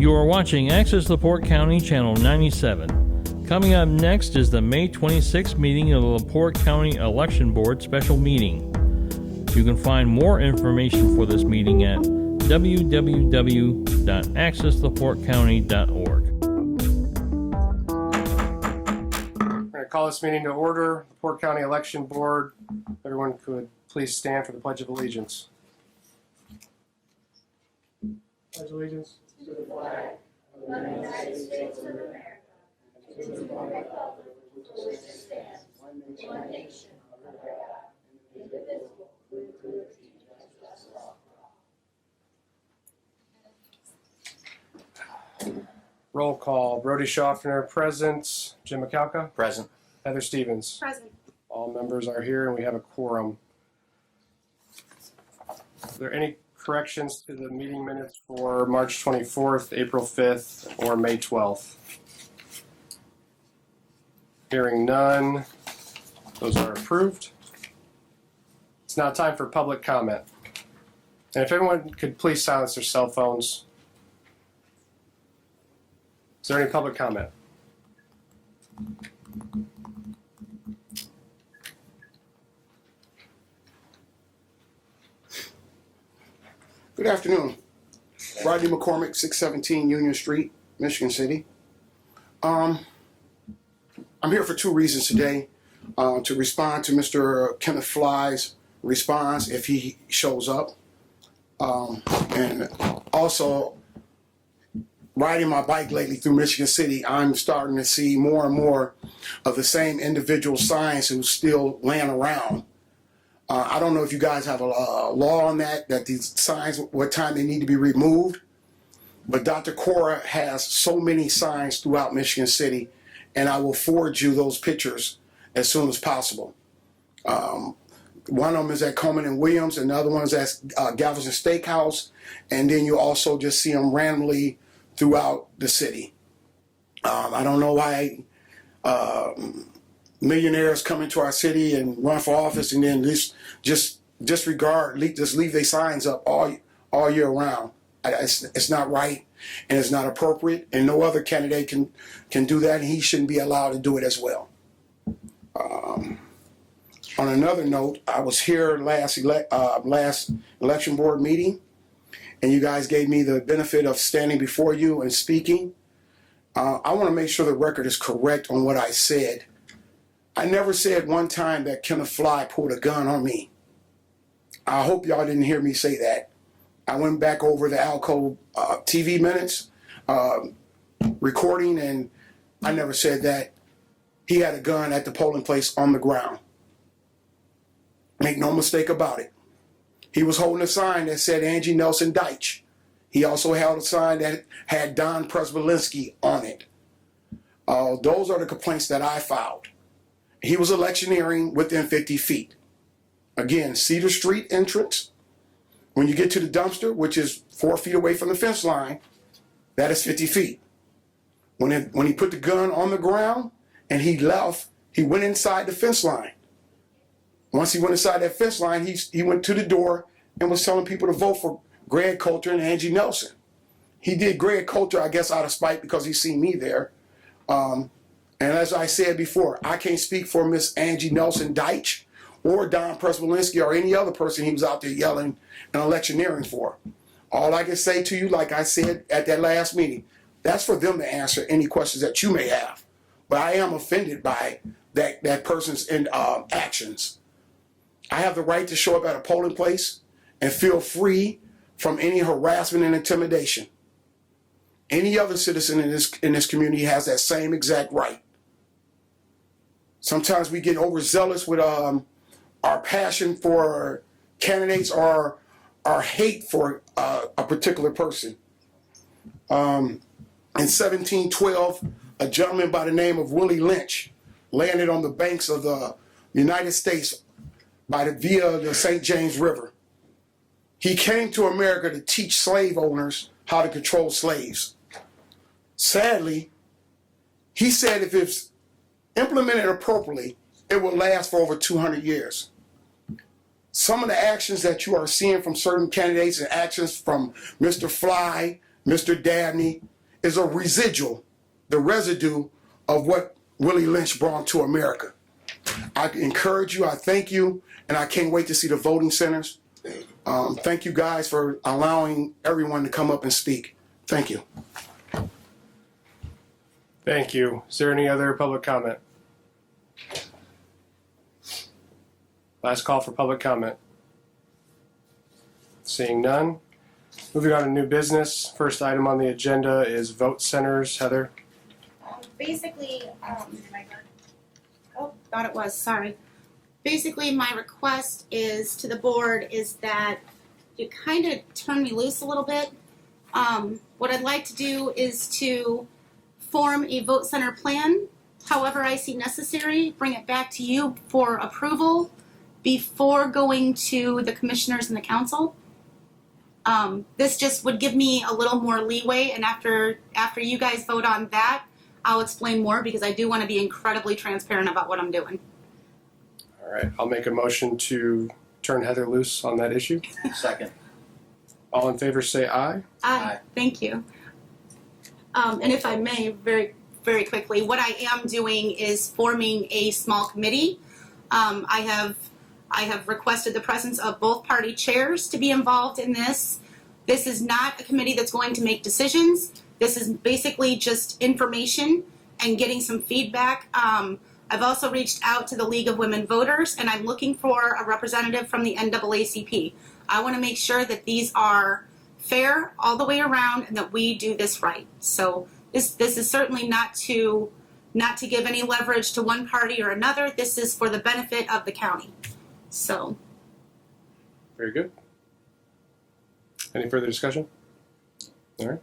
You are watching Access LaPorte County Channel 97. Coming up next is the May 26th meeting of the LaPorte County Election Board Special Meeting. You can find more information for this meeting at www.accesslaportecounty.org. We're going to call this meeting to order. LaPorte County Election Board. Everyone could please stand for the Pledge of Allegiance. Pledge allegiance to the flag of the United States of America, and to the republic which stands one nation under God, indivisible, with liberty and justice for all. Roll call. Brody Schaffner, present. Jim McCalca? Present. Heather Stevens? Present. All members are here and we have a quorum. Are there any corrections to the meeting minutes for March 24th, April 5th, or May 12th? Hearing none, those are approved. It's now time for public comment. And if everyone could please silence their cell phones. Is there any public comment? Good afternoon. Rodney McCormick, 617 Union Street, Michigan City. I'm here for two reasons today. To respond to Mr. Kenneth Fly's response if he shows up. And also, riding my bike lately through Michigan City, I'm starting to see more and more of the same individual signs who's still laying around. I don't know if you guys have a law on that these signs, what time they need to be removed. But Dr. Cora has so many signs throughout Michigan City, and I will forward you those pictures as soon as possible. One of them is at Coleman and Williams, and the other one is at Galveston Steakhouse, and then you also just see them randomly throughout the city. I don't know why millionaires come into our city and run for office and then just leave their signs up all year round. It's not right and it's not appropriate, and no other candidate can do that, and he shouldn't be allowed to do it as well. On another note, I was here last election board meeting, and you guys gave me the benefit of standing before you and speaking. I want to make sure the record is correct on what I said. I never said one time that Kenneth Fly pulled a gun on me. I hope y'all didn't hear me say that. I went back over the Alco TV minutes, recording, and I never said that. He had a gun at the polling place on the ground. Make no mistake about it. He was holding a sign that said Angie Nelson Deitch. He also held a sign that had Don Prespolinski on it. Those are the complaints that I filed. He was electioneering within 50 feet. Again, Cedar Street entrance. When you get to the dumpster, which is 4 feet away from the fence line, that is 50 feet. When he put the gun on the ground and he left, he went inside the fence line. Once he went inside that fence line, he went to the door and was telling people to vote for Greg Coulter and Angie Nelson. He did Greg Coulter, I guess, out of spite because he seen me there. And as I said before, I can't speak for Miss Angie Nelson Deitch or Don Prespolinski or any other person he was out there yelling and electioneering for. All I can say to you, like I said at that last meeting, that's for them to answer any questions that you may have. But I am offended by that person's actions. I have the right to show up at a polling place and feel free from any harassment and intimidation. Any other citizen in this community has that same exact right. Sometimes we get overzealous with our passion for candidates or our hate for a particular person. In 1712, a gentleman by the name of Willie Lynch landed on the banks of the United States via the St. James River. He came to America to teach slave owners how to control slaves. Sadly, he said if it's implemented appropriately, it will last for over 200 years. Some of the actions that you are seeing from certain candidates and actions from Mr. Fly, Mr. Dabney is a residual, the residue of what Willie Lynch brought to America. I encourage you, I thank you, and I can't wait to see the voting centers. Thank you guys for allowing everyone to come up and speak. Thank you. Thank you. Is there any other public comment? Last call for public comment. Seeing none. Moving on to new business. First item on the agenda is vote centers. Heather? Basically, thought it was, sorry. Basically, my request is to the board is that you kind of turn me loose a little bit. What I'd like to do is to form a vote center plan, however I see necessary, bring it back to you for approval before going to the commissioners and the council. This just would give me a little more leeway, and after you guys vote on that, I'll explain more because I do want to be incredibly transparent about what I'm doing. All right. I'll make a motion to turn Heather loose on that issue. Second. All in favor say aye. Aye. Thank you. And if I may, very, very quickly, what I am doing is forming a small committee. I have requested the presence of both party chairs to be involved in this. This is not a committee that's going to make decisions. This is basically just information and getting some feedback. I've also reached out to the League of Women Voters, and I'm looking for a representative from the NAACP. I want to make sure that these are fair all the way around and that we do this right. So this is certainly not to give any leverage to one party or another. This is for the benefit of the county. So. Very good. Any further discussion? All right.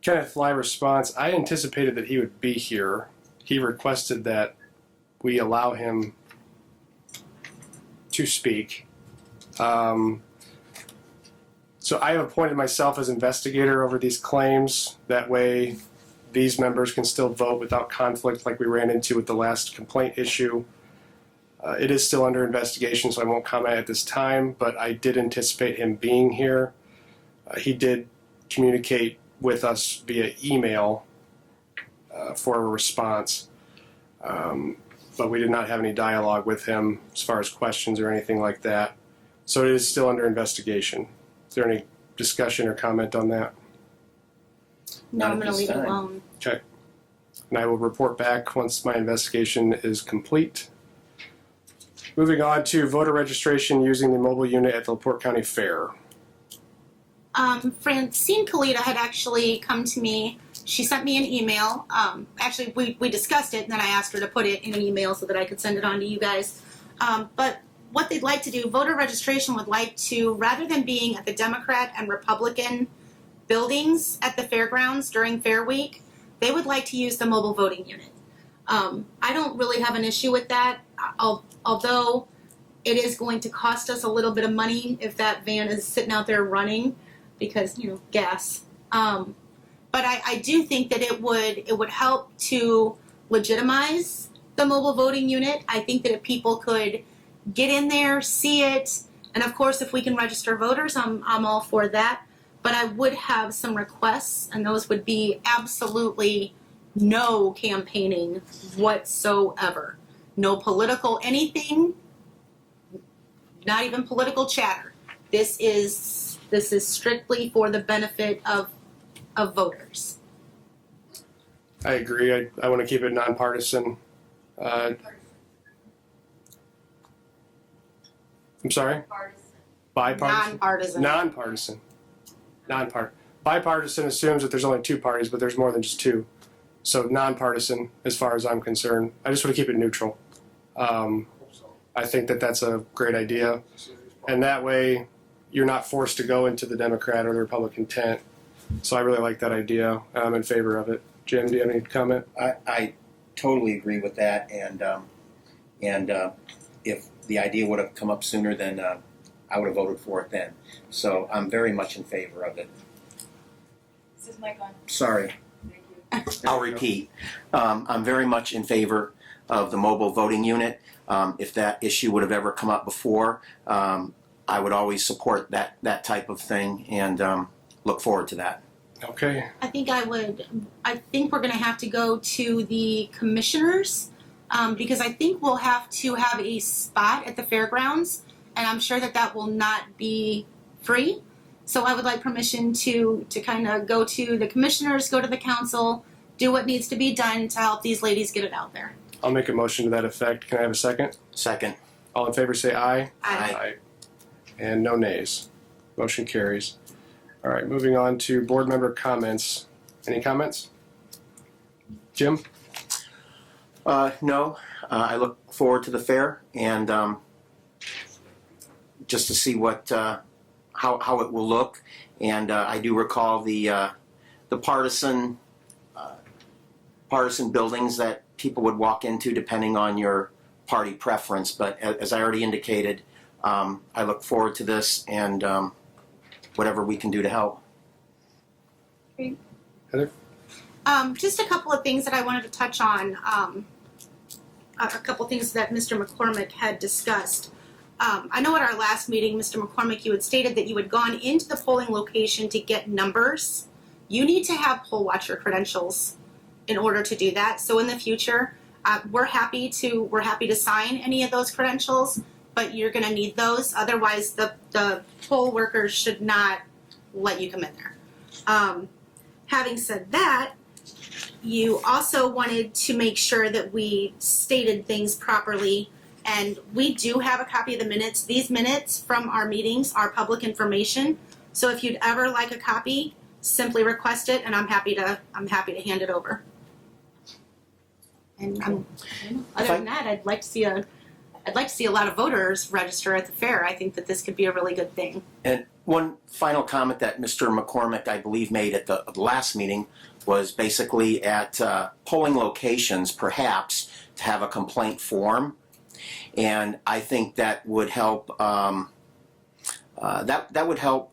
Kenneth Fly response. I anticipated that he would be here. He requested that we allow him to speak. So I have appointed myself as investigator over these claims. That way these members can still vote without conflict like we ran into with the last complaint issue. It is still under investigation, so I won't comment at this time, but I did anticipate him being here. He did communicate with us via email for a response, but we did not have any dialogue with him as far as questions or anything like that. So it is still under investigation. Is there any discussion or comment on that? No, I'm Not going at to this leave it time. alone. Okay. And I will report back once my investigation is complete. Moving on to voter registration using the mobile unit at the LaPorte County Fair. Francine Kalita had actually come to me. She sent me an email. Actually, we discussed it, and then I asked her to put it in an email so that I could send it on to you guys. But what they'd like to do, voter registration would like to, rather than being at the Democrat and Republican buildings at the fairgrounds during Fair Week, they would like to use the mobile voting unit. I don't really have an issue with that, although it is going to cost us a little bit of money if that van is sitting out there running because, gas. But I do think that it would help to legitimize the mobile voting unit. I think that if people could get in there, see it, and of course if we can register voters, I'm all for that. But I would have some requests, and those would be absolutely no campaigning whatsoever. No political anything, not even political chatter. This is strictly for the benefit of voters. I agree. I want to keep it nonpartisan. I'm sorry? Bipartisan? Nonpartisan. Nonpartisan. Bipartisan assumes that there's only two parties, but there's more than just two. So nonpartisan, as far as I'm concerned. I just want to keep it neutral. I think that that's a great idea. And that way, you're not forced to go into the Democrat or the Republican tent. So I really like that idea. I'm in favor of it. Jim, do you have any comment? I totally agree with that, and if the idea would have come up sooner, then I would have voted for it then. So I'm very much in favor of it. This is Mike on. Sorry. I'll repeat. I'm very much in favor of the mobile voting unit. If that issue would have ever come up before, I would always support that type of thing and look forward to that. Okay. I think we're gonna have to go to the commissioners, because I think we'll have to have a spot at the fairgrounds, and I'm sure that will not be free. So I would like permission to kind of go to the commissioners, go to the council, do what needs to be done to help these ladies get it out there. I'll make a motion to that effect. Can I have a second? Second. All in favor say aye. Aye. And no nays. Motion carries. All right, moving on to board member comments. Any comments? Jim? No. I look forward to the fair and just to see what how it will look. And I do recall the partisan buildings that people would walk into depending on your party preference. But as I already indicated, I look forward to this and whatever we can do to help. Heather? Just a couple of things that I wanted to touch on. A couple things that Mr. McCormick had discussed. I know at our last meeting, Mr. McCormick, you had stated that you had gone into the polling location to get numbers. You need to have poll watcher credentials in order to do that. So in the future, we're happy to sign any of those credentials, but you're going to need those. Otherwise, the poll workers should not let you come in there. Having said that, you also wanted to make sure that we stated things properly, and we do have a copy of the minutes. These minutes from our meetings are public information, so if you'd ever like a copy, simply request it, and I'm happy to hand it over. And other than that, I'd like to see a lot of voters register at the fair. I think that this could be a really good thing. And one final comment that Mr. McCormick, I believe, made at the last meeting was basically at polling locations, perhaps, to have a complaint form. And I think that would help. That would help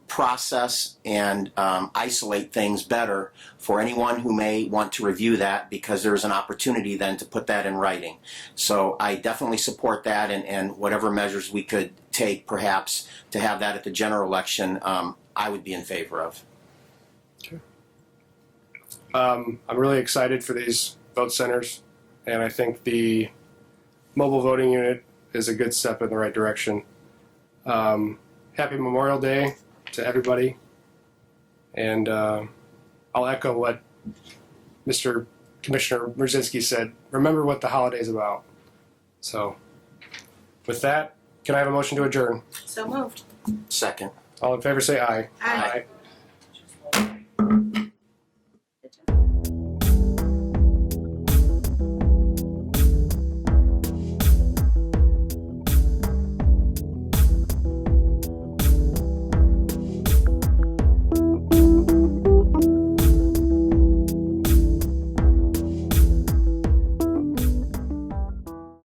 process and isolate things better for anyone who may want to review that, because there's an opportunity then to put that in writing. So I definitely support that, and whatever measures we could take, perhaps, to have that at the general election, I would be in favor of. I'm really excited for these vote centers, and I think the mobile voting unit is a good step in the right direction. Happy Memorial Day to everybody, and I'll echo what Mr. Commissioner Brzezinski said. Remember what the holiday's about. So, with that, can I have a motion to adjourn? So moved. Second. All in favor say aye. Aye.